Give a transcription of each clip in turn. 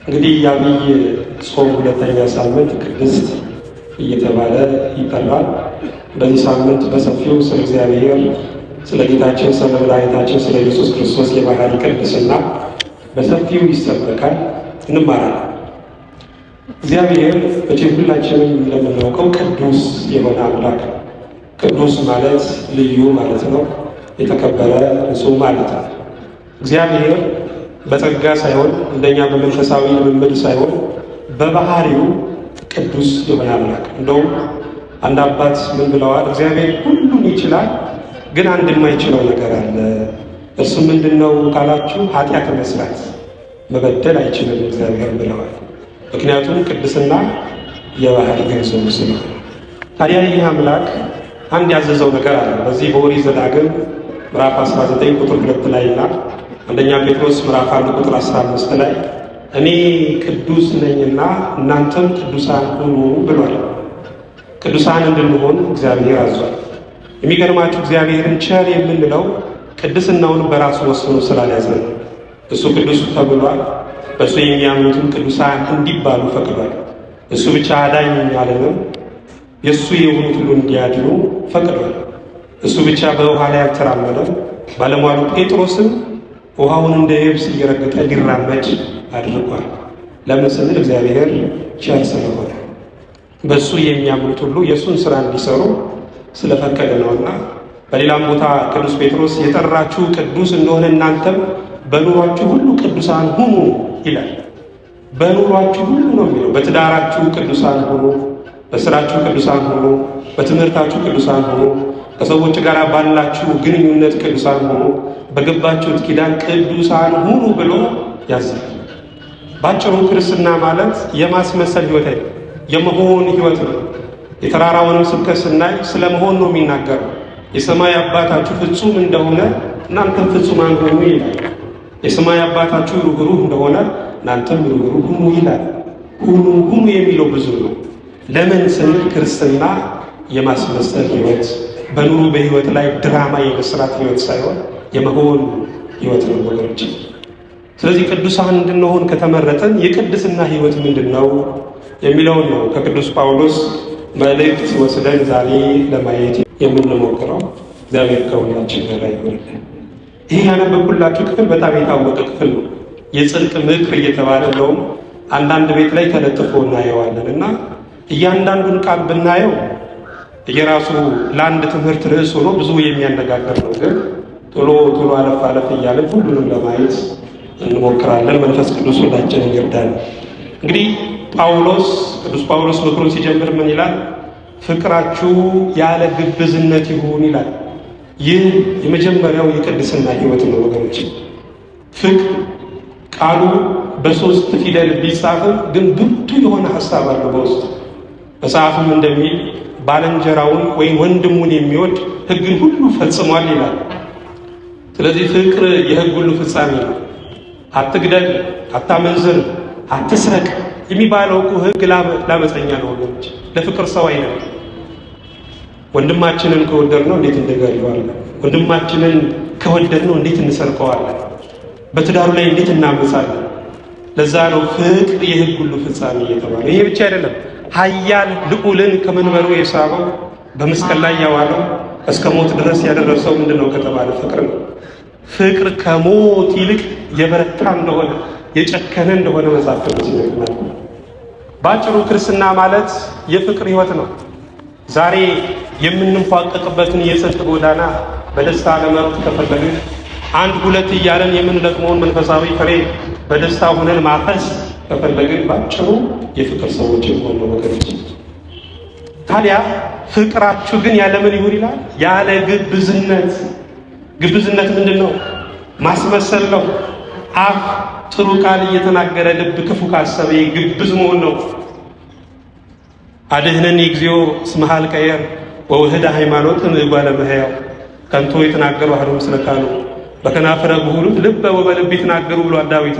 እንግዲህ የአብይ ጾም ሁለተኛ ሳምንት ቅድስት እየተባለ ይጠራል። በዚህ ሳምንት በሰፊው ስለ እግዚአብሔር፣ ስለ ጌታችን፣ ስለ መድኃኒታችን ስለ ኢየሱስ ክርስቶስ የባህሪ ቅድስና በሰፊው ይሰበካል፣ እንማራለን። እግዚአብሔር መቼም ሁላችንም እንደምናውቀው ቅዱስ የሆነ አምላክ ነው። ቅዱስ ማለት ልዩ ማለት ነው። የተከበረ ንጹሕ ማለት ነው። እግዚአብሔር በጸጋ ሳይሆን እንደኛ በመንፈሳዊ ልምምድ ሳይሆን በባህሪው ቅዱስ የሆነ አምላክ። እንደውም አንድ አባት ምን ብለዋል? እግዚአብሔር ሁሉን ይችላል፣ ግን አንድ የማይችለው ነገር አለ። እሱ ምንድነው ካላችሁ ኃጢአት መስራት፣ መበደል አይችልም እግዚአብሔር ብለዋል። ምክንያቱም ቅድስና የባህሪ ገንዘቡ ስለሆነ። ታዲያ ይህ አምላክ አንድ ያዘዘው ነገር አለ። በዚህ በኦሪት ዘዳግም ምዕራፍ 19 ቁጥር 2 ላይ እና አንደኛ ጴጥሮስ ምዕራፍ 1 ቁጥር 15 ላይ እኔ ቅዱስ ነኝና እናንተም ቅዱሳን ሁኑ ብሏል። ቅዱሳን እንድንሆን እግዚአብሔር አዟል። የሚገርማችሁ እግዚአብሔርን ቸር የምንለው ቅድስናውን በራሱ ወስኖ ስላልያዘ ነው። እሱ ቅዱስ ተብሏል። በእሱ የሚያምኑትን ቅዱሳን እንዲባሉ ፈቅዷል። እሱ ብቻ አዳኝ አለንም፣ የእሱ የሆኑት ሁሉ እንዲያድኑ ፈቅዷል። እሱ ብቻ በውሃ ላይ አልተራመደም። ባለሟሉ ጴጥሮስም ውሃውን እንደ የብስ እየረገጠ ሊራመድ አድርጓል። ለምን ስንል እግዚአብሔር ቸር ስለሆነ በእሱ የሚያምኑት ሁሉ የእሱን ሥራ እንዲሰሩ ስለፈቀደ ነውና። በሌላም ቦታ ቅዱስ ጴጥሮስ የጠራችሁ ቅዱስ እንደሆነ እናንተም በኑሯችሁ ሁሉ ቅዱሳን ሁኑ ይላል። በኑሯችሁ ሁሉ ነው የሚለው። በትዳራችሁ ቅዱሳን ሁኑ፣ በስራችሁ ቅዱሳን ሁኑ፣ በትምህርታችሁ ቅዱሳን ሁኑ፣ ከሰዎች ጋር ባላችሁ ግንኙነት ቅዱሳን ሁኑ፣ በገባችሁት ኪዳን ቅዱሳን ሁኑ ብሎ ያዛል። ባጭሩ ክርስትና ማለት የማስመሰል ሕይወት አይደለም፣ የመሆን ሕይወት ነው። የተራራውንም ስብከት ስናይ ስለ መሆን ነው የሚናገረው። የሰማይ አባታችሁ ፍጹም እንደሆነ እናንተም ፍጹማን ሁኑ ይላል። የሰማይ አባታችሁ ሩህሩህ እንደሆነ እናንተም ሩህሩህ ሁኑ ይላል። ሁኑ የሚለው ብዙ ነው። ለምን ስንል ክርስትና የማስመሰል ሕይወት፣ በኑሮ በሕይወት ላይ ድራማ የመስራት ሕይወት ሳይሆን የመሆን ሕይወት ነው ወገኖች። ስለዚህ ቅዱሳን እንድንሆን ከተመረጠን የቅድስና ሕይወት ምንድን ነው የሚለውን ነው ከቅዱስ ጳውሎስ መልእክት ወስደን ዛሬ ለማየት የምንሞክረው። እግዚአብሔር ከሁላችን ጋር ይሆንልን። ይህ ያነበብኩላችሁ ክፍል በጣም የታወቀ ክፍል ነው። የጽድቅ ምክር እየተባለ እንደውም አንዳንድ ቤት ላይ ተለጥፎ እናየዋለን እና እያንዳንዱን ቃል ብናየው የራሱ ለአንድ ትምህርት ርዕስ ሆኖ ብዙ የሚያነጋገር ነው። ግን ቶሎ ቶሎ አለፍ አለፍ እያለን ሁሉንም ለማየት እንሞክራለን። መንፈስ ቅዱስ ሁላችንን ይርዳን። እንግዲህ ቅዱስ ጳውሎስ ምክሩን ሲጀምር ምን ይላል? ፍቅራችሁ ያለ ግብዝነት ይሁን ይላል። ይህ የመጀመሪያው የቅድስና ሕይወት ነው ወገኖች። ፍቅር ቃሉ በሶስት ፊደል ቢጻፍም ግን ብርቱ የሆነ ሐሳብ አለው በውስጡ። መጽሐፍም እንደሚል ባልንጀራውን ወይም ወንድሙን የሚወድ ሕግን ሁሉ ፈጽሟል ይላል። ስለዚህ ፍቅር የሕግ ሁሉ ፍጻሜ ነው። አትግደል፣ አታመንዝር፣ አትስረቅ የሚባለው እኮ ሕግ ላመፀኛ ነው ወገኖች፣ ለፍቅር ሰው አይደለም። ወንድማችንን ከወደድነው እንዴት እንገድለዋለን? ወንድማችንን ከወደድነው እንዴት እንሰርቀዋለን? በትዳሩ ላይ እንዴት እናመጻለን? ለዛ ነው ፍቅር የሕግ ሁሉ ፍጻሜ እየተባለ። ይሄ ብቻ አይደለም። ኃያል ልዑልን ከመንበሩ የሳበው በመስቀል ላይ ያዋለው እስከ ሞት ድረስ ያደረሰው ምንድነው ከተባለ ፍቅር ነው። ፍቅር ከሞት ይልቅ የበረታ እንደሆነ የጨከነ እንደሆነ መጽሐፍ ቅዱስ ይነግረናል። ባጭሩ ክርስትና ማለት የፍቅር ሕይወት ነው። ዛሬ የምንፏቀቅበትን የጽድቅ ጎዳና በደስታ ለመሮጥ ከፈለግን አንድ ሁለት እያለን የምንለቅመውን መንፈሳዊ ፍሬ በደስታ ሆነን ማፈስ ከፈለግን ባጭሩ የፍቅር ሰዎች የሆኑ ወገኖች። ታዲያ ፍቅራችሁ ግን ያለ ምን ይሁን ይላል? ያለ ግብዝነት። ግብዝነት ምንድን ነው? ማስመሰል ነው። አፍ ጥሩ ቃል እየተናገረ ልብ ክፉ ካሰበ ግብዝ መሆን ነው። አድኅነኒ እግዚኦ እስመ ኀልቀየ ወውህደ ሃይማኖት እጓለ እመሕያው ከንቶ የተናገሩ አሐዱ ምስለ ካሉ በከናፍረ ብሁሉት ልበ ወበልብ ይትናገሩ ብሏል ዳዊት።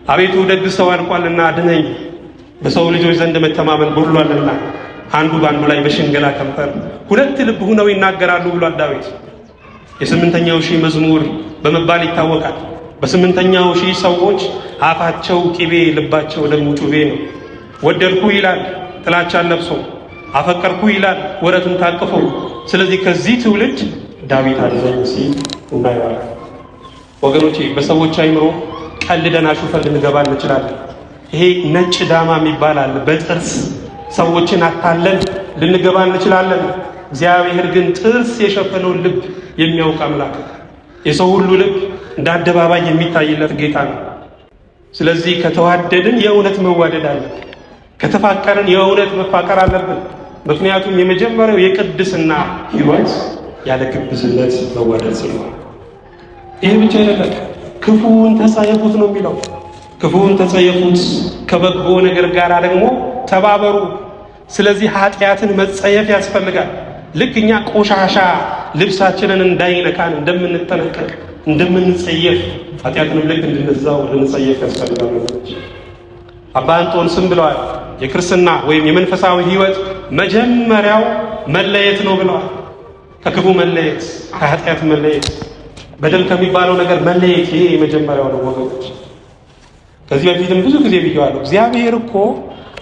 አቤቱ ደግ ሰው አልቋልና አድነኝ፣ በሰው ልጆች ዘንድ መተማመን ጎድሏልና አንዱ በአንዱ ላይ በሽንገላ ከንፈር ሁለት ልብ ሆነው ይናገራሉ ብሏል ዳዊት። የ8ኛው ሺህ መዝሙር በመባል ይታወቃል። በ8ኛው ሺህ ሰዎች አፋቸው ቅቤ ልባቸው ደግሞ ጩቤ ነው። ወደድኩ ይላል ጥላቻን ለብሶ፣ አፈቀርኩ ይላል ወረትን ታቅፎ። ስለዚህ ከዚህ ትውልድ ዳዊት አድነኝ ሲል እናየዋለን። ወገኖቼ በሰዎች አይምሮ ቀልደን አሹፈን ልንገባ እንችላለን። ይሄ ነጭ ዳማ የሚባል አለ። በጥርስ ሰዎችን አታለን ልንገባ እንችላለን። እግዚአብሔር ግን ጥርስ የሸፈነውን ልብ የሚያውቅ አምላክ፣ የሰው ሁሉ ልብ እንደ አደባባይ የሚታይለት ጌታ ነው። ስለዚህ ከተዋደድን የእውነት መዋደድ አለብን። ከተፋቀርን የእውነት መፋቀር አለብን። ምክንያቱም የመጀመሪያው የቅድስና ሕይወት ያለ ግብዝነት መዋደድ ስለሆነ። ይህ ብቻ አይደለም፣ ክፉውን ተጸየፉት ነው የሚለው። ክፉውን ተጸየፉት፣ ከበጎ ነገር ጋር ደግሞ ተባበሩ። ስለዚህ ኃጢአትን መጸየፍ ያስፈልጋል። ልክ እኛ ቆሻሻ ልብሳችንን እንዳይነካን እንደምንጠነቀቅ እንደምንጸየፍ ኃጢአትንም ልክ እንድንዛው ልንጸየፍ ያስፈልጋል። አባ እንጦንስም ብለዋል፣ የክርስትና ወይም የመንፈሳዊ ሕይወት መጀመሪያው መለየት ነው ብለዋል። ከክፉ መለየት፣ ከኃጢአት መለየት፣ በደል ከሚባለው ነገር መለየት፣ ይሄ የመጀመሪያው ነው ወገኖች። ከዚህ በፊትም ብዙ ጊዜ ብየዋለሁ። እግዚአብሔር እኮ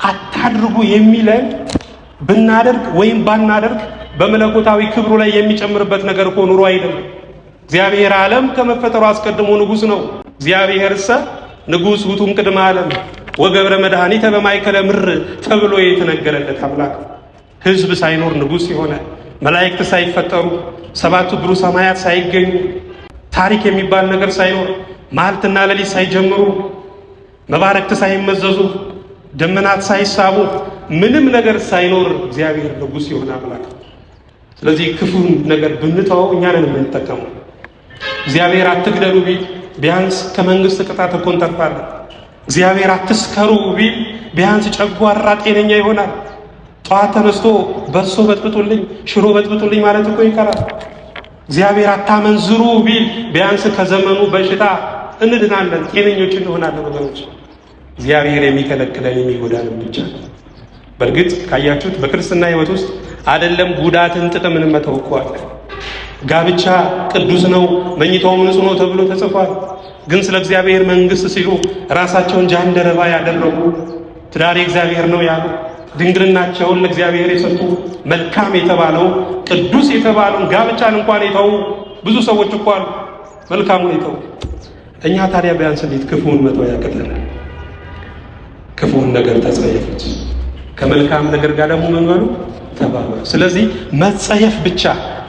አታድርጉ የሚለን ብናደርግ ወይም ባናደርግ በመለኮታዊ ክብሩ ላይ የሚጨምርበት ነገር እኮ ኑሮ አይደለም። እግዚአብሔር ዓለም ከመፈጠሩ አስቀድሞ ንጉሥ ነው። እግዚአብሔርሰ ንጉሥ ውእቱም ቅድመ ዓለም ወገብረ መድኃኒተ በማእከለ ምድር ተብሎ የተነገረለት አምላክ፣ ሕዝብ ሳይኖር ንጉሥ የሆነ፣ መላእክት ሳይፈጠሩ፣ 7ቱ ብሩህ ሰማያት ሳይገኙ፣ ታሪክ የሚባል ነገር ሳይኖር፣ መዓልትና ሌሊት ሳይጀምሩ፣ መባረክት ሳይመዘዙ፣ ደመናት ሳይሳቡ፣ ምንም ነገር ሳይኖር እግዚአብሔር ንጉሥ የሆነ አምላክ። ስለዚህ ክፉን ነገር ብንተወው እኛ ነን የምንጠቀመው። እግዚአብሔር አትግደሉ ቢል ቢያንስ ከመንግስት ቅጣት እኮ እንተርፋለን። እግዚአብሔር አትስከሩ ቢል ቢያንስ ጨጓራ ጤነኛ ይሆናል። ጠዋት ተነስቶ በሶ በጥብጡልኝ፣ ሽሮ በጥብጡልኝ ማለት እኮ ይቀራል። እግዚአብሔር አታመንዝሩ ቢል ቢያንስ ከዘመኑ በሽታ እንድናለን፣ ጤነኞች እንሆናለን። ወገኖች እግዚአብሔር የሚከለክለን የሚጎዳንን ብቻ። በእርግጥ ካያችሁት በክርስትና ሕይወት ውስጥ አይደለም ጉዳትን ጥቅምን መተው እኮ አለ። ጋብቻ ቅዱስ ነው፣ መኝታውም ንጹሕ ነው ተብሎ ተጽፏል። ግን ስለ እግዚአብሔር መንግሥት ሲሉ ራሳቸውን ጃንደረባ ያደረጉ፣ ትዳር እግዚአብሔር ነው ያሉ፣ ድንግልናቸውን ለእግዚአብሔር የሰጡ፣ መልካም የተባለው ቅዱስ የተባለውን ጋብቻን እንኳን የተው ብዙ ሰዎች እኮ አሉ፣ መልካሙን የተው። እኛ ታዲያ ቢያንስ እንዴት ክፉውን መተው ያቅተናል? ክፉውን ነገር ተጸየፉት፣ ከመልካም ነገር ጋር ደግሞ ምን በሉ ተባበሩ። ስለዚህ መጸየፍ ብቻ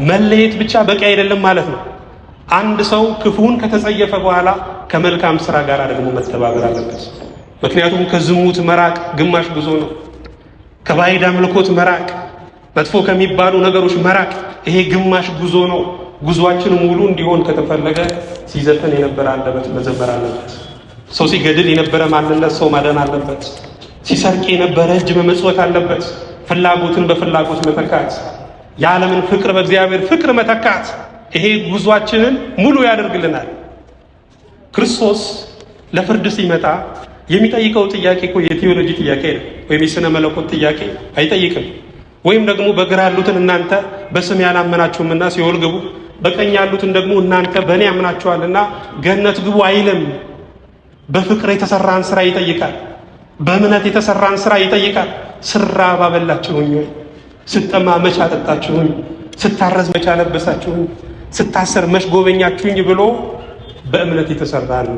መለየት ብቻ በቂ አይደለም ማለት ነው። አንድ ሰው ክፉን ከተጸየፈ በኋላ ከመልካም ስራ ጋር ደግሞ መተባበር አለበት። ምክንያቱም ከዝሙት መራቅ ግማሽ ጉዞ ነው። ከባዕድ አምልኮት መራቅ፣ መጥፎ ከሚባሉ ነገሮች መራቅ፣ ይሄ ግማሽ ጉዞ ነው። ጉዟችን ሙሉ እንዲሆን ከተፈለገ ሲዘፈን የነበረ አንደበት መዘመር አለበት። ሰው ሲገድል የነበረ ማንነት ሰው ማዳን አለበት። ሲሰርቅ የነበረ እጅ መመጽወት አለበት። ፍላጎትን በፍላጎት መተካት፣ የዓለምን ፍቅር በእግዚአብሔር ፍቅር መተካት፣ ይሄ ጉዟችንን ሙሉ ያደርግልናል። ክርስቶስ ለፍርድ ሲመጣ የሚጠይቀው ጥያቄ እኮ የቴዎሎጂ ጥያቄ ነው፣ ወይም የሥነ መለኮት ጥያቄ አይጠይቅም። ወይም ደግሞ በግራ ያሉትን እናንተ በስም ያላመናችሁምና ሲኦል ግቡ፣ በቀኝ ያሉትን ደግሞ እናንተ በእኔ ያምናችኋልና ገነት ግቡ አይልም። በፍቅር የተሰራን ስራ ይጠይቃል። በእምነት የተሰራን ስራ ይጠይቃል። ስራብ አበላችሁኝ ወይ? ስጠማ መች አጠጣችሁኝ? ስታረዝ መች አለበሳችሁኝ? ስታሰር መች ጎበኛችሁኝ? ብሎ በእምነት የተሰራን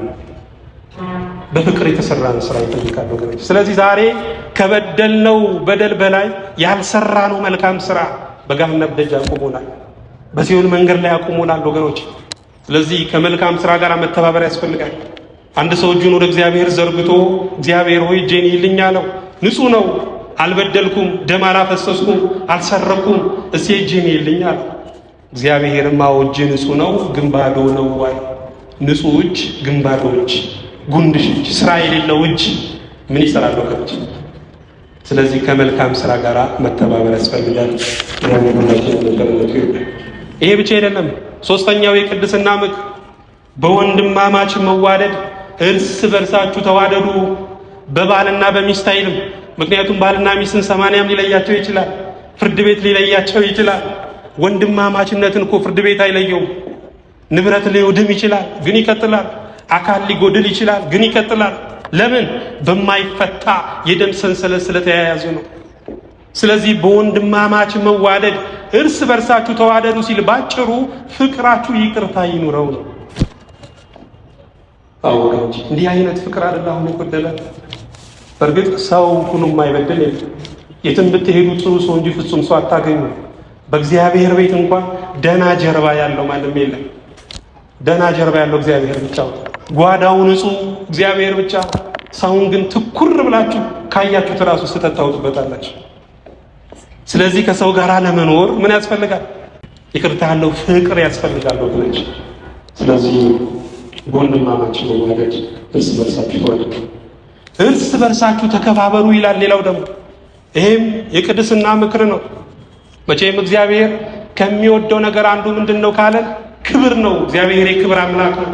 በፍቅር የተሰራን ስራ ይጠይቃል ወገኖች። ስለዚህ ዛሬ ከበደልነው በደል በላይ ያልሰራነው መልካም ስራ በገሃነም ደጅ አቁሞናል፣ በሲኦል መንገድ ላይ አቁሞናል ወገኖች። ስለዚህ ከመልካም ስራ ጋር መተባበር ያስፈልጋል። አንድ ሰው እጁን ወደ እግዚአብሔር ዘርግቶ እግዚአብሔር ሆይ እጄን ይልኝ አለው። ንጹህ ነው፣ አልበደልኩም፣ ደም አላፈሰስኩም፣ አልሰረኩም፣ እስቲ እጄን ይልኝ አለው። እግዚአብሔርም አዎ እጅ ንጹህ ነው ግን ባዶ ነው አለ። ንጹህ እጅ ግን ባዶ እጅ፣ ጉንድሽ እጅ፣ ስራ የሌለው እጅ ምን ይሰራል ወገኖች? ስለዚህ ከመልካም ስራ ጋር መተባበር ያስፈልጋል። ይሄ ብቻ አይደለም። ሶስተኛው የቅድስና ምክር በወንድማማች መዋደድ፣ እርስ በርሳችሁ ተዋደዱ። በባልና በሚስት አይልም። ምክንያቱም ባልና ሚስትን 80 ሊለያቸው ይችላል፣ ፍርድ ቤት ሊለያቸው ይችላል። ወንድማማችነትን እኮ ፍርድ ቤት አይለየውም። ንብረት ሊወድም ይችላል ግን ይቀጥላል። አካል ሊጎድል ይችላል፣ ግን ይቀጥላል። ለምን? በማይፈታ የደም ሰንሰለት ስለተያያዙ ነው። ስለዚህ በወንድማማች መዋደድ እርስ በርሳችሁ ተዋደዱ ሲል ባጭሩ ፍቅራችሁ ይቅርታ ይኑረው ነው። ወገኖች እንዲህ አይነት ፍቅር አይደል አሁን የጎደለ? በእርግጥ ሰው ሁሉ የማይበድል የለም። የትም ብትሄዱ ጥሩ ሰው እንጂ ፍጹም ሰው አታገኙ። በእግዚአብሔር ቤት እንኳን ደና ጀርባ ያለው ማንም የለም። ደና ጀርባ ያለው እግዚአብሔር ብቻ ነው። ጓዳው ንጹህ እግዚአብሔር ብቻ። ሰውን ግን ትኩር ብላችሁ ካያችሁት ራሱ ስተታውጡበታላችሁ። ስለዚህ ከሰው ጋር ለመኖር ምን ያስፈልጋል? ይቅርታ ያለው ፍቅር ያስፈልጋል ወገኖች። ስለዚህ በወንድማማች መዋደድ እርስ በርሳችሁ ተዋደዱ፣ እርስ በርሳችሁ ተከባበሩ ይላል። ሌላው ደግሞ ይሄም የቅድስና ምክር ነው። መቼም እግዚአብሔር ከሚወደው ነገር አንዱ ምንድነው ካለን ክብር ነው። እግዚአብሔር የክብር አምላክ ነው።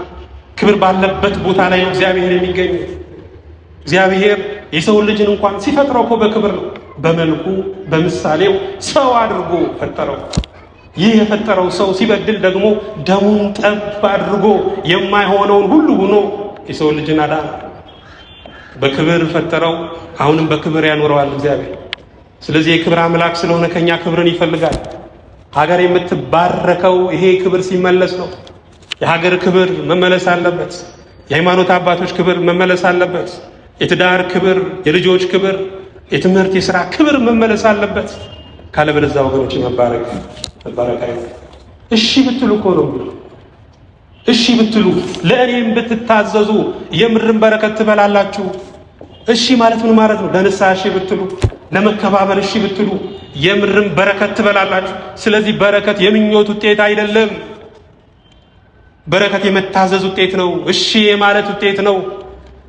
ክብር ባለበት ቦታ ላይ ነው እግዚአብሔር የሚገኘው። እግዚአብሔር የሰው ልጅን እንኳን ሲፈጥረው እኮ በክብር ነው። በመልኩ በምሳሌው ሰው አድርጎ ፈጠረው። ይህ የፈጠረው ሰው ሲበድል ደግሞ ደሙን ጠብ አድርጎ የማይሆነውን ሁሉ ሆኖ የሰው ልጅን አዳነ። በክብር ፈጠረው፣ አሁንም በክብር ያኖረዋል እግዚአብሔር። ስለዚህ የክብር አምላክ ስለሆነ ከኛ ክብርን ይፈልጋል። ሀገር የምትባረከው ይሄ ክብር ሲመለስ ነው። የሀገር ክብር መመለስ አለበት። የሃይማኖት አባቶች ክብር መመለስ አለበት። የትዳር ክብር፣ የልጆች ክብር፣ የትምህርት የሥራ ክብር መመለስ አለበት። ካለበለዚያ ወገኖች መባረክ አይደለም። እሺ ብትሉ እኮ ነው። እሺ ብትሉ ለእኔም ብትታዘዙ የምድርን በረከት ትበላላችሁ። እሺ ማለት ምን ማለት ነው? ለንስሐ እሺ ብትሉ፣ ለመከባበር እሺ ብትሉ የምድርን በረከት ትበላላችሁ። ስለዚህ በረከት የምኞት ውጤት አይደለም። በረከት የመታዘዝ ውጤት ነው። እሺ የማለት ውጤት ነው።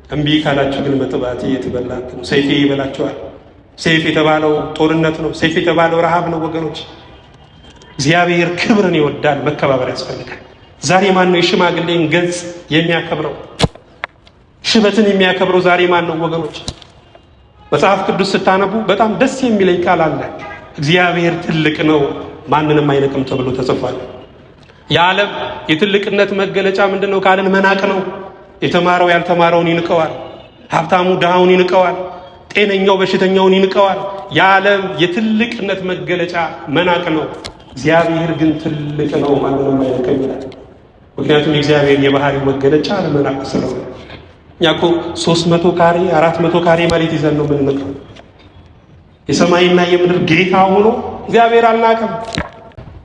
እምቢ ካላችሁ ግን በጥባቴ ትበላችሁ፣ ሰይፌ ይበላችኋል። ሰይፍ የተባለው ጦርነት ነው። ሰይፍ የተባለው ረሃብ ነው ወገኖች። እግዚአብሔር ክብርን ይወዳል። መከባበር ያስፈልጋል። ዛሬ ማን ነው የሽማግሌን ገጽ የሚያከብረው? ሽበትን የሚያከብረው ዛሬ ማን ነው ወገኖች? መጽሐፍ ቅዱስ ስታነቡ በጣም ደስ የሚለኝ ቃል አለ። እግዚአብሔር ትልቅ ነው ማንንም አይነቅም ተብሎ ተጽፏል። የዓለም የትልቅነት መገለጫ ምንድነው ካልን መናቅ ነው። የተማረው ያልተማረውን ይንቀዋል። ሀብታሙ ድሃውን ይንቀዋል። ጤነኛው በሽተኛውን ይንቀዋል። የዓለም የትልቅነት መገለጫ መናቅ ነው። እግዚአብሔር ግን ትልቅ ነው ማንንም አይነቅም ይላል። ምክንያቱም የእግዚአብሔር የባህሪው መገለጫ ለመናቅ ስለሆነ። እኛ እኮ 300 ካሬ 400 ካሬ መሬት ይዘን ነው የምንነቀው። የሰማይና የምድር ጌታ ሆኖ እግዚአብሔር አልናቀም።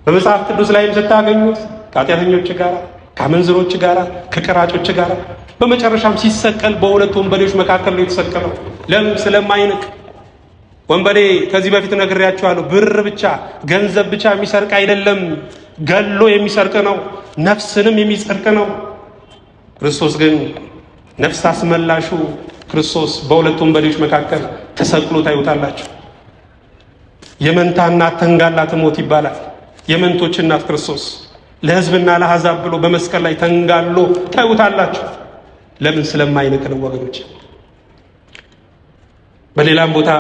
በመጽሐፍ ቅዱስ ላይም ስታገኙት ከኃጢአተኞች ጋር፣ ከአመንዝሮች ጋር፣ ከቀራጮች ጋር በመጨረሻም ሲሰቀል በሁለት ወንበዴዎች መካከል ነው የተሰቀለው። ለምን? ስለማይንቅ። ወንበዴ ከዚህ በፊት ነግሬያችኋለሁ። ብር ብቻ ገንዘብ ብቻ የሚሰርቅ አይደለም፣ ገሎ የሚሰርቅ ነው፣ ነፍስንም የሚሰርቅ ነው። ክርስቶስ ግን ነፍስ አስመላሹ ክርስቶስ በሁለት ወንበዴዎች መካከል ተሰቅሎ ታዩታላችሁ። የመንታ እናት ተንጋላ ትሞት ይባላል። የመንቶች እናት ክርስቶስ ለሕዝብና ለአሕዛብ ብሎ በመስቀል ላይ ተንጋሎ ታዩታላችሁ። ለምን? ስለማይንቅ ነው ወገኖች። በሌላም ቦታ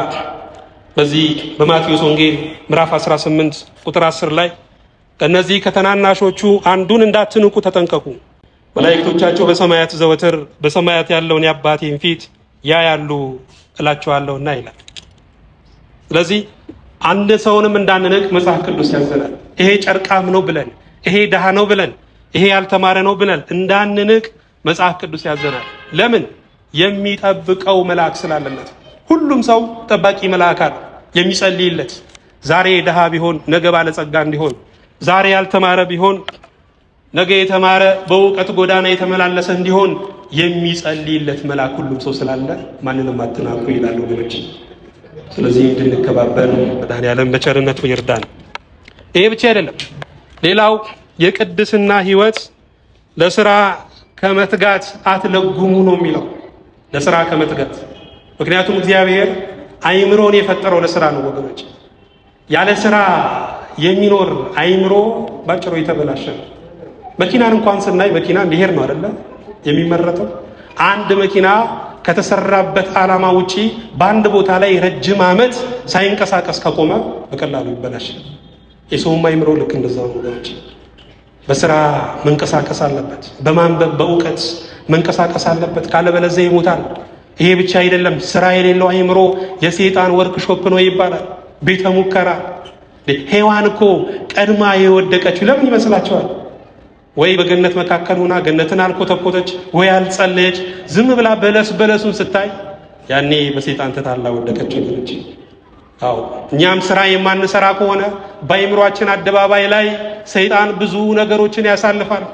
በዚህ በማቴዎስ ወንጌል ምዕራፍ 18 ቁጥር 10 ላይ ከነዚህ ከተናናሾቹ አንዱን እንዳትንቁ ተጠንቀቁ፣ መላእክቶቻቸው በሰማያት ዘወትር በሰማያት ያለውን የአባቴን ፊት ያያሉ እላችኋለሁና ይላል። ስለዚህ አንድ ሰውንም እንዳንንቅ መጽሐፍ ቅዱስ ያዘናል። ይሄ ጨርቃም ነው ብለን፣ ይሄ ድሃ ነው ብለን፣ ይሄ ያልተማረ ነው ብለን እንዳንንቅ መጽሐፍ ቅዱስ ያዘናል። ለምን? የሚጠብቀው መልአክ ስላለለት። ሁሉም ሰው ጠባቂ መልአክ አለ የሚጸልይለት። ዛሬ ድሃ ቢሆን ነገ ባለጸጋ እንዲሆን፣ ዛሬ ያልተማረ ቢሆን ነገ የተማረ በእውቀት ጎዳና የተመላለሰ እንዲሆን የሚጸልይለት መልአክ ሁሉም ሰው ስላለ ማንንም አትናቁ ይላል ወገኖች። ስለዚህ እንድንከባበር መድኃኔዓለም በቸርነቱ ይርዳን። ይሄ ብቻ አይደለም። ሌላው የቅድስና ሕይወት ለስራ ከመትጋት አትለጉሙ ነው የሚለው። ለስራ ከመትጋት ምክንያቱም እግዚአብሔር አይምሮን የፈጠረው ለስራ ነው ወገኖች። ያለ ስራ የሚኖር አይምሮ ባጭሩ የተበላሸ ነው። መኪናን እንኳን ስናይ መኪና እንዲሄድ ነው አይደለ የሚመረተው። አንድ መኪና ከተሰራበት ዓላማ ውጪ በአንድ ቦታ ላይ ረጅም ዓመት ሳይንቀሳቀስ ከቆመ በቀላሉ ይበላሻል። የሰውም አይምሮ ልክ እንደዛ ነው ወገኖች። በስራ መንቀሳቀስ አለበት። በማንበብ በእውቀት መንቀሳቀስ አለበት። ካለበለዚያ ይሞታል። ይሄ ብቻ አይደለም። ስራ የሌለው አእምሮ የሰይጣን ወርክሾፕ ነው ይባላል። ቤተ ሙከራ። ሔዋን እኮ ቀድማ የወደቀችው ለምን ይመስላችኋል? ወይ በገነት መካከል ሆና ገነትን አልኮተኮተች፣ ወይ አልጸለየች። ዝም ብላ በለሱን ስታይ ያኔ በሰይጣን ተታላ ወደቀች እንጂ። አዎ እኛም ስራ የማንሰራ ከሆነ በአእምሯችን አደባባይ ላይ ሰይጣን ብዙ ነገሮችን ያሳልፋል።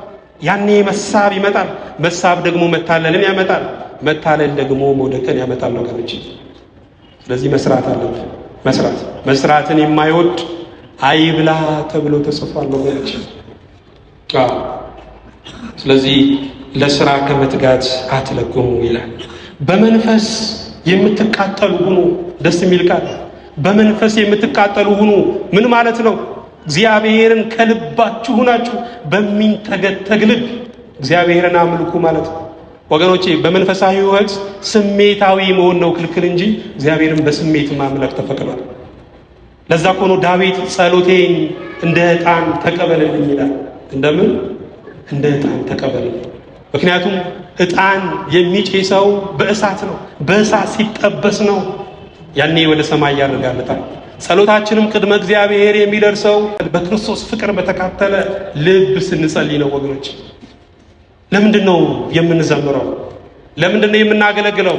ያኔ መሳብ ይመጣል። መሳብ ደግሞ መታለልን ያመጣል። መታለል ደግሞ መውደቅን ያመጣል ወገኖች። ስለዚህ መስራት አለብን። መስራትን የማይወድ አይብላ ተብሎ ተጽፏል ወገኖች። ስለዚህ ለስራ ከመትጋት አትለጉሙ ይላል። በመንፈስ የምትቃጠሉ ሁኑ። ደስ የሚል ቃል። በመንፈስ የምትቃጠሉ ሁኑ ምን ማለት ነው? እግዚአብሔርን ከልባችሁ ሁናችሁ በሚንተገተግ ልብ እግዚአብሔርን አምልኩ ማለት ነው ወገኖቼ። በመንፈሳዊ ሕይወት ስሜታዊ መሆን ነው ክልክል እንጂ እግዚአብሔርን በስሜት ማምለክ ተፈቅዷል። ለዛ እኮ ነው ዳዊት ጸሎቴን እንደ ዕጣን ተቀበልልኝ ይላል። እንደምን? እንደ ዕጣን ተቀበልልኝ። ምክንያቱም ዕጣን የሚጨሰው በእሳት ነው። በእሳት ሲጠበስ ነው ያኔ ወደ ሰማይ ያረጋግጣል። ጸሎታችንም ቅድመ እግዚአብሔር የሚደርሰው በክርስቶስ ፍቅር በተካተለ ልብ ስንጸልይ ነው ወገኖች። ለምንድን ነው የምንዘምረው? ለምንድን ነው የምናገለግለው?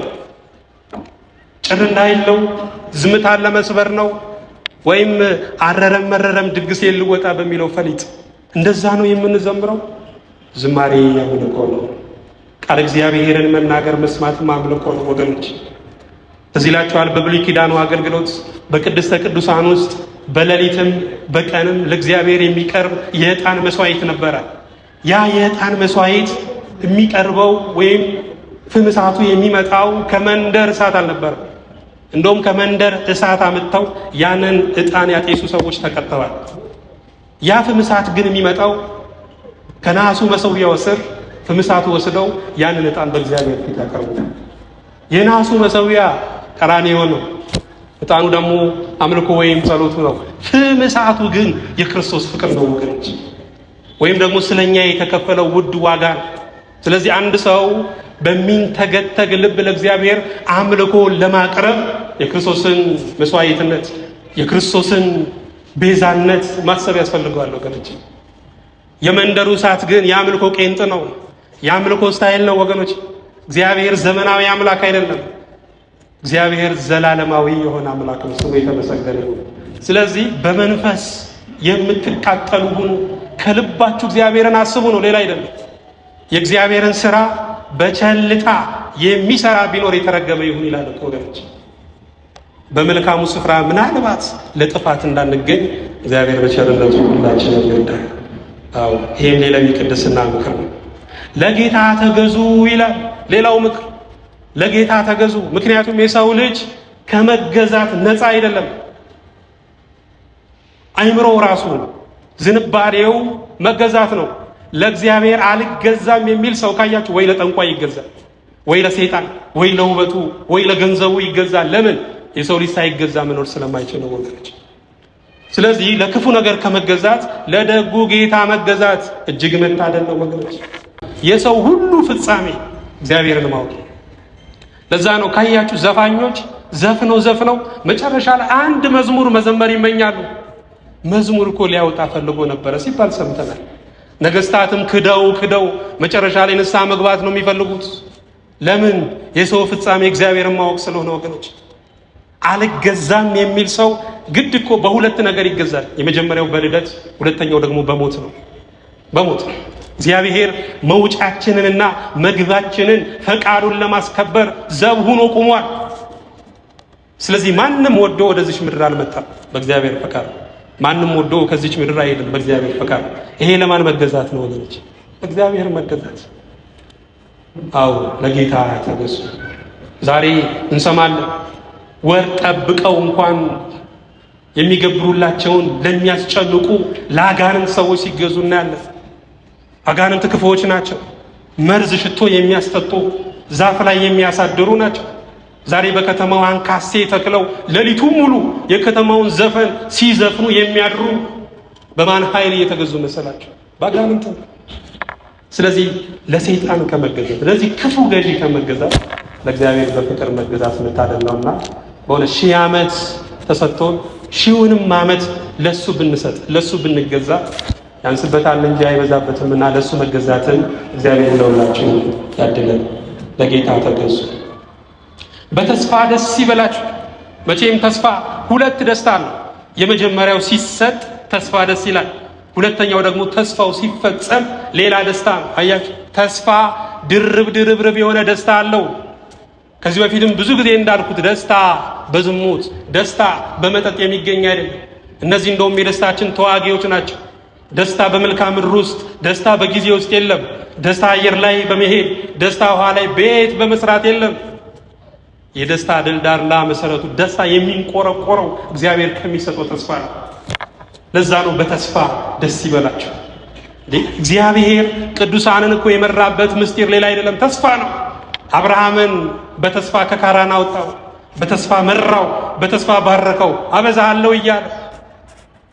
ጭር እንዳይለው ዝምታን ለመስበር ነው? ወይም አረረም መረረም ድግስ ልወጣ በሚለው ፈሊጥ እንደዛ ነው የምንዘምረው? ዝማሬ አምልኮ ነው። ቃል እግዚአብሔርን መናገር መስማትም አምልኮ ነው ወገኖች። እዚህ ላችኋል በብሉይ ኪዳኑ አገልግሎት በቅድስተ ቅዱሳን ውስጥ በሌሊትም በቀንም ለእግዚአብሔር የሚቀርብ የዕጣን መስዋዕት ነበረ። ያ የዕጣን መስዋዕት የሚቀርበው ወይም ፍም እሳቱ የሚመጣው ከመንደር እሳት አልነበረም። እንደውም ከመንደር እሳት አምጥተው ያንን ዕጣን ያጤሱ ሰዎች ተቀጥተዋል። ያ ፍም እሳት ግን የሚመጣው ከነሐሱ መሠዊያው ስር ፍም እሳቱ ወስደው ያንን ዕጣን በእግዚአብሔር ፊት ያቀርቡታል። የነሐሱ መሠዊያ ቀራንዮ ነው። ዕጣኑ ደግሞ አምልኮ ወይም ጸሎቱ ነው። ፍም እሳቱ ግን የክርስቶስ ፍቅር ነው ወገኖች፣ ወይም ደግሞ ስለኛ የተከፈለው ውድ ዋጋ ነው። ስለዚህ አንድ ሰው በሚንተገተግ ልብ ለእግዚአብሔር አምልኮ ለማቅረብ የክርስቶስን መስዋዕትነት የክርስቶስን ቤዛነት ማሰብ ያስፈልገዋል ወገኖች። የመንደሩ እሳት ግን የአምልኮ ቄንጥ ነው፣ የአምልኮ ስታይል ነው ወገኖች። እግዚአብሔር ዘመናዊ አምላክ አይደለም። እግዚአብሔር ዘላለማዊ የሆነ አምላክ ነው። ስሙ የተመሰገነ ነው። ስለዚህ በመንፈስ የምትቃጠሉ ሁኑ፣ ከልባችሁ እግዚአብሔርን አስቡ ነው፣ ሌላ አይደለም። የእግዚአብሔርን ስራ በቸልታ የሚሰራ ቢኖር የተረገመ ይሁን ይላል ወገኖች። በመልካሙ ስፍራ ምናልባት ለጥፋት እንዳንገኝ እግዚአብሔር በቸርነቱ ሁላችንን ይርዳል። አዎ ይሄም ሌላው የቅድስና ምክር ነው። ለጌታ ተገዙ ይላል። ሌላው ምክር ለጌታ ተገዙ። ምክንያቱም የሰው ልጅ ከመገዛት ነፃ አይደለም። አይምሮው ራሱ ዝንባሬው መገዛት ነው። ለእግዚአብሔር አልገዛም የሚል ሰው ካያችሁ ወይ ለጠንቋይ ይገዛል፣ ወይ ለሰይጣን፣ ወይ ለውበቱ፣ ወይ ለገንዘቡ ይገዛል። ለምን? የሰው ልጅ ሳይገዛ መኖር ስለማይችል ነው ወገኖች። ስለዚህ ለክፉ ነገር ከመገዛት ለደጉ ጌታ መገዛት እጅግ መታደል ነው ወገኖች። የሰው ሁሉ ፍጻሜ እግዚአብሔርን ማወቅ። ለዛ ነው ካያችሁ ዘፋኞች ዘፍነው መጨረሻ ላይ አንድ መዝሙር መዘመር ይመኛሉ። መዝሙር እኮ ሊያወጣ ፈልጎ ነበረ ሲባል ሰምተናል። ነገስታትም ክደው መጨረሻ ላይ ንስሐ መግባት ነው የሚፈልጉት። ለምን? የሰው ፍጻሜ እግዚአብሔርን ማወቅ ስለሆነ ወገኖች። አልገዛም የሚል ሰው ግድ እኮ በሁለት ነገር ይገዛል። የመጀመሪያው በልደት፣ ሁለተኛው ደግሞ በሞት ነው። በሞት እግዚአብሔር መውጫችንንና መግባችንን ፈቃዱን ለማስከበር ዘብ ሆኖ ቆሟል። ስለዚህ ማንም ወዶ ወደዚህ ምድር አልመጣም በእግዚአብሔር ፈቃድ። ማንም ወዶ ከዚች ምድር አይሄድም በእግዚአብሔር ፈቃድ። ይሄ ለማን መገዛት ነው ወገኖች? እግዚአብሔር መገዛት። አዎ ለጌታ ተገዙ። ዛሬ እንሰማለን ወር ጠብቀው እንኳን የሚገብሩላቸውን ለሚያስጨንቁ ለአጋንንት ሰዎች ሲገዙ እናያለን። አጋንንት ክፉዎች ናቸው። መርዝ ሽቶ የሚያስጠጡ ዛፍ ላይ የሚያሳድሩ ናቸው። ዛሬ በከተማው አንካሴ ተክለው ሌሊቱ ሙሉ የከተማውን ዘፈን ሲዘፍኑ የሚያድሩ በማን ኃይል እየተገዙ መሰላቸው? በአጋንንት። ስለዚህ ለሰይጣን ከመገዛት ለዚህ ክፉ ገዢ ከመገዛት ለእግዚአብሔር በፍቅር መገዛት መታደል ነውና በእውነት 1000 ዓመት ተሰጥቶን 1000ንም ዓመት ለሱ ብንሰጥ ለሱ ብንገዛ ያንስበታል እንጂ አይበዛበትምና ለሱ መገዛትን እግዚአብሔር ለሁላችን ያድለን። ለጌታ ተገዙ። በተስፋ ደስ ይበላችሁ። መቼም ተስፋ ሁለት ደስታ ነው። የመጀመሪያው ሲሰጥ ተስፋ ደስ ይላል። ሁለተኛው ደግሞ ተስፋው ሲፈጸም ሌላ ደስታ ነው። አያችሁ፣ ተስፋ ድርብ የሆነ ደስታ አለው። ከዚህ በፊትም ብዙ ጊዜ እንዳልኩት ደስታ በዝሙት ደስታ በመጠጥ የሚገኝ አይደለም። እነዚህ እንደውም የደስታችን ተዋጊዎች ናቸው። ደስታ በመልክዓ ምድር ውስጥ፣ ደስታ በጊዜ ውስጥ የለም። ደስታ አየር ላይ በመሄድ ደስታ ውሃ ላይ ቤት በመስራት የለም። የደስታ ድልዳርና መሰረቱ ደስታ የሚንቆረቆረው እግዚአብሔር ከሚሰጠው ተስፋ ነው። ለዛ ነው በተስፋ ደስ ይበላችሁ። እግዚአብሔር ቅዱሳንን እኮ የመራበት ምስጢር ሌላ አይደለም፣ ተስፋ ነው። አብርሃምን በተስፋ ከካራን አወጣው፣ በተስፋ መራው፣ በተስፋ ባረከው። አበዛሃለሁ እያለ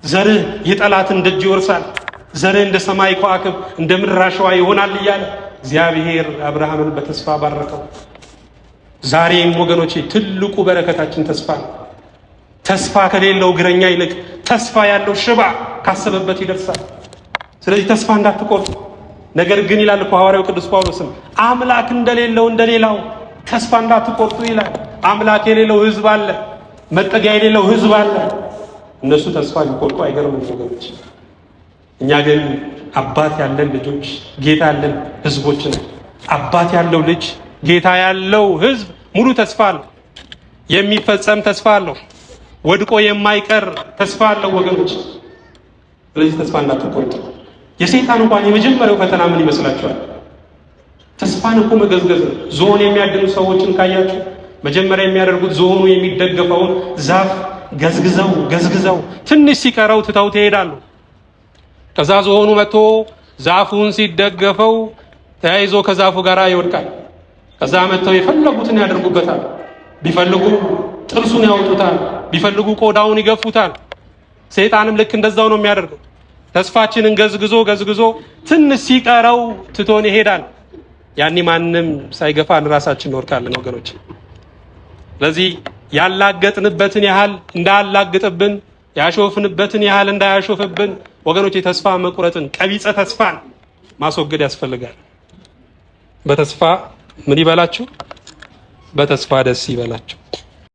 ዘርህ የጠላትን ደጅ ይወርሳል፣ ዘርህ እንደ ሰማይ ከዋክብት እንደ ምድር አሸዋ ይሆናል እያለ እግዚአብሔር አብርሃምን በተስፋ ባረከው። ዛሬም ወገኖቼ ትልቁ በረከታችን ተስፋ ነው። ተስፋ ከሌለው እግረኛ ይልቅ ተስፋ ያለው ሽባ ካሰበበት ይደርሳል። ስለዚህ ተስፋ እንዳትቆርጡ። ነገር ግን ይላል እኮ ሐዋርያው ቅዱስ ጳውሎስም አምላክ እንደሌለው እንደሌላው ተስፋ እንዳትቆርጡ ይላል። አምላክ የሌለው ሕዝብ አለ፣ መጠጊያ የሌለው ሕዝብ አለ። እነሱ ተስፋ ሊቆርጡ አይገርምም ወገኖች። እኛ ግን አባት ያለን ልጆች፣ ጌታ ያለን ሕዝቦች ነን። አባት ያለው ልጅ፣ ጌታ ያለው ሕዝብ ሙሉ ተስፋ አለው። የሚፈጸም ተስፋ አለው። ወድቆ የማይቀር ተስፋ አለው ወገኖች። ስለዚህ ተስፋ እንዳትቆርጡ። የሰይጣን እንኳን የመጀመሪያው ፈተና ምን ይመስላችኋል? ተስፋን እኮ መገዝገዝ ነው። ዝሆን የሚያድኑ ሰዎችን ካያችሁ መጀመሪያ የሚያደርጉት ዝሆኑ የሚደገፈውን ዛፍ ገዝግዘው ትንሽ ሲቀረው ትተው ይሄዳሉ። ከዛ ዝሆኑ መጥቶ ዛፉን ሲደገፈው ተያይዞ ከዛፉ ጋር ይወድቃል። ከዛ መጥተው የፈለጉትን ያደርጉበታል። ቢፈልጉ ጥርሱን ያወጡታል፣ ቢፈልጉ ቆዳውን ይገፉታል። ሰይጣንም ልክ እንደዛው ነው የሚያደርገው። ተስፋችንን ገዝግዞ ትንሽ ሲቀረው ትቶን ይሄዳል። ያኔ ማንም ሳይገፋን ራሳችን እንወርቃለን ወገኖች። ስለዚህ ያላገጥንበትን ያህል እንዳላግጥብን፣ ያሾፍንበትን ያህል እንዳያሾፍብን ወገኖች ተስፋ መቁረጥን፣ ቀቢጸ ተስፋን ማስወገድ ያስፈልጋል። በተስፋ ምን ይበላችሁ? በተስፋ ደስ ይበላችሁ።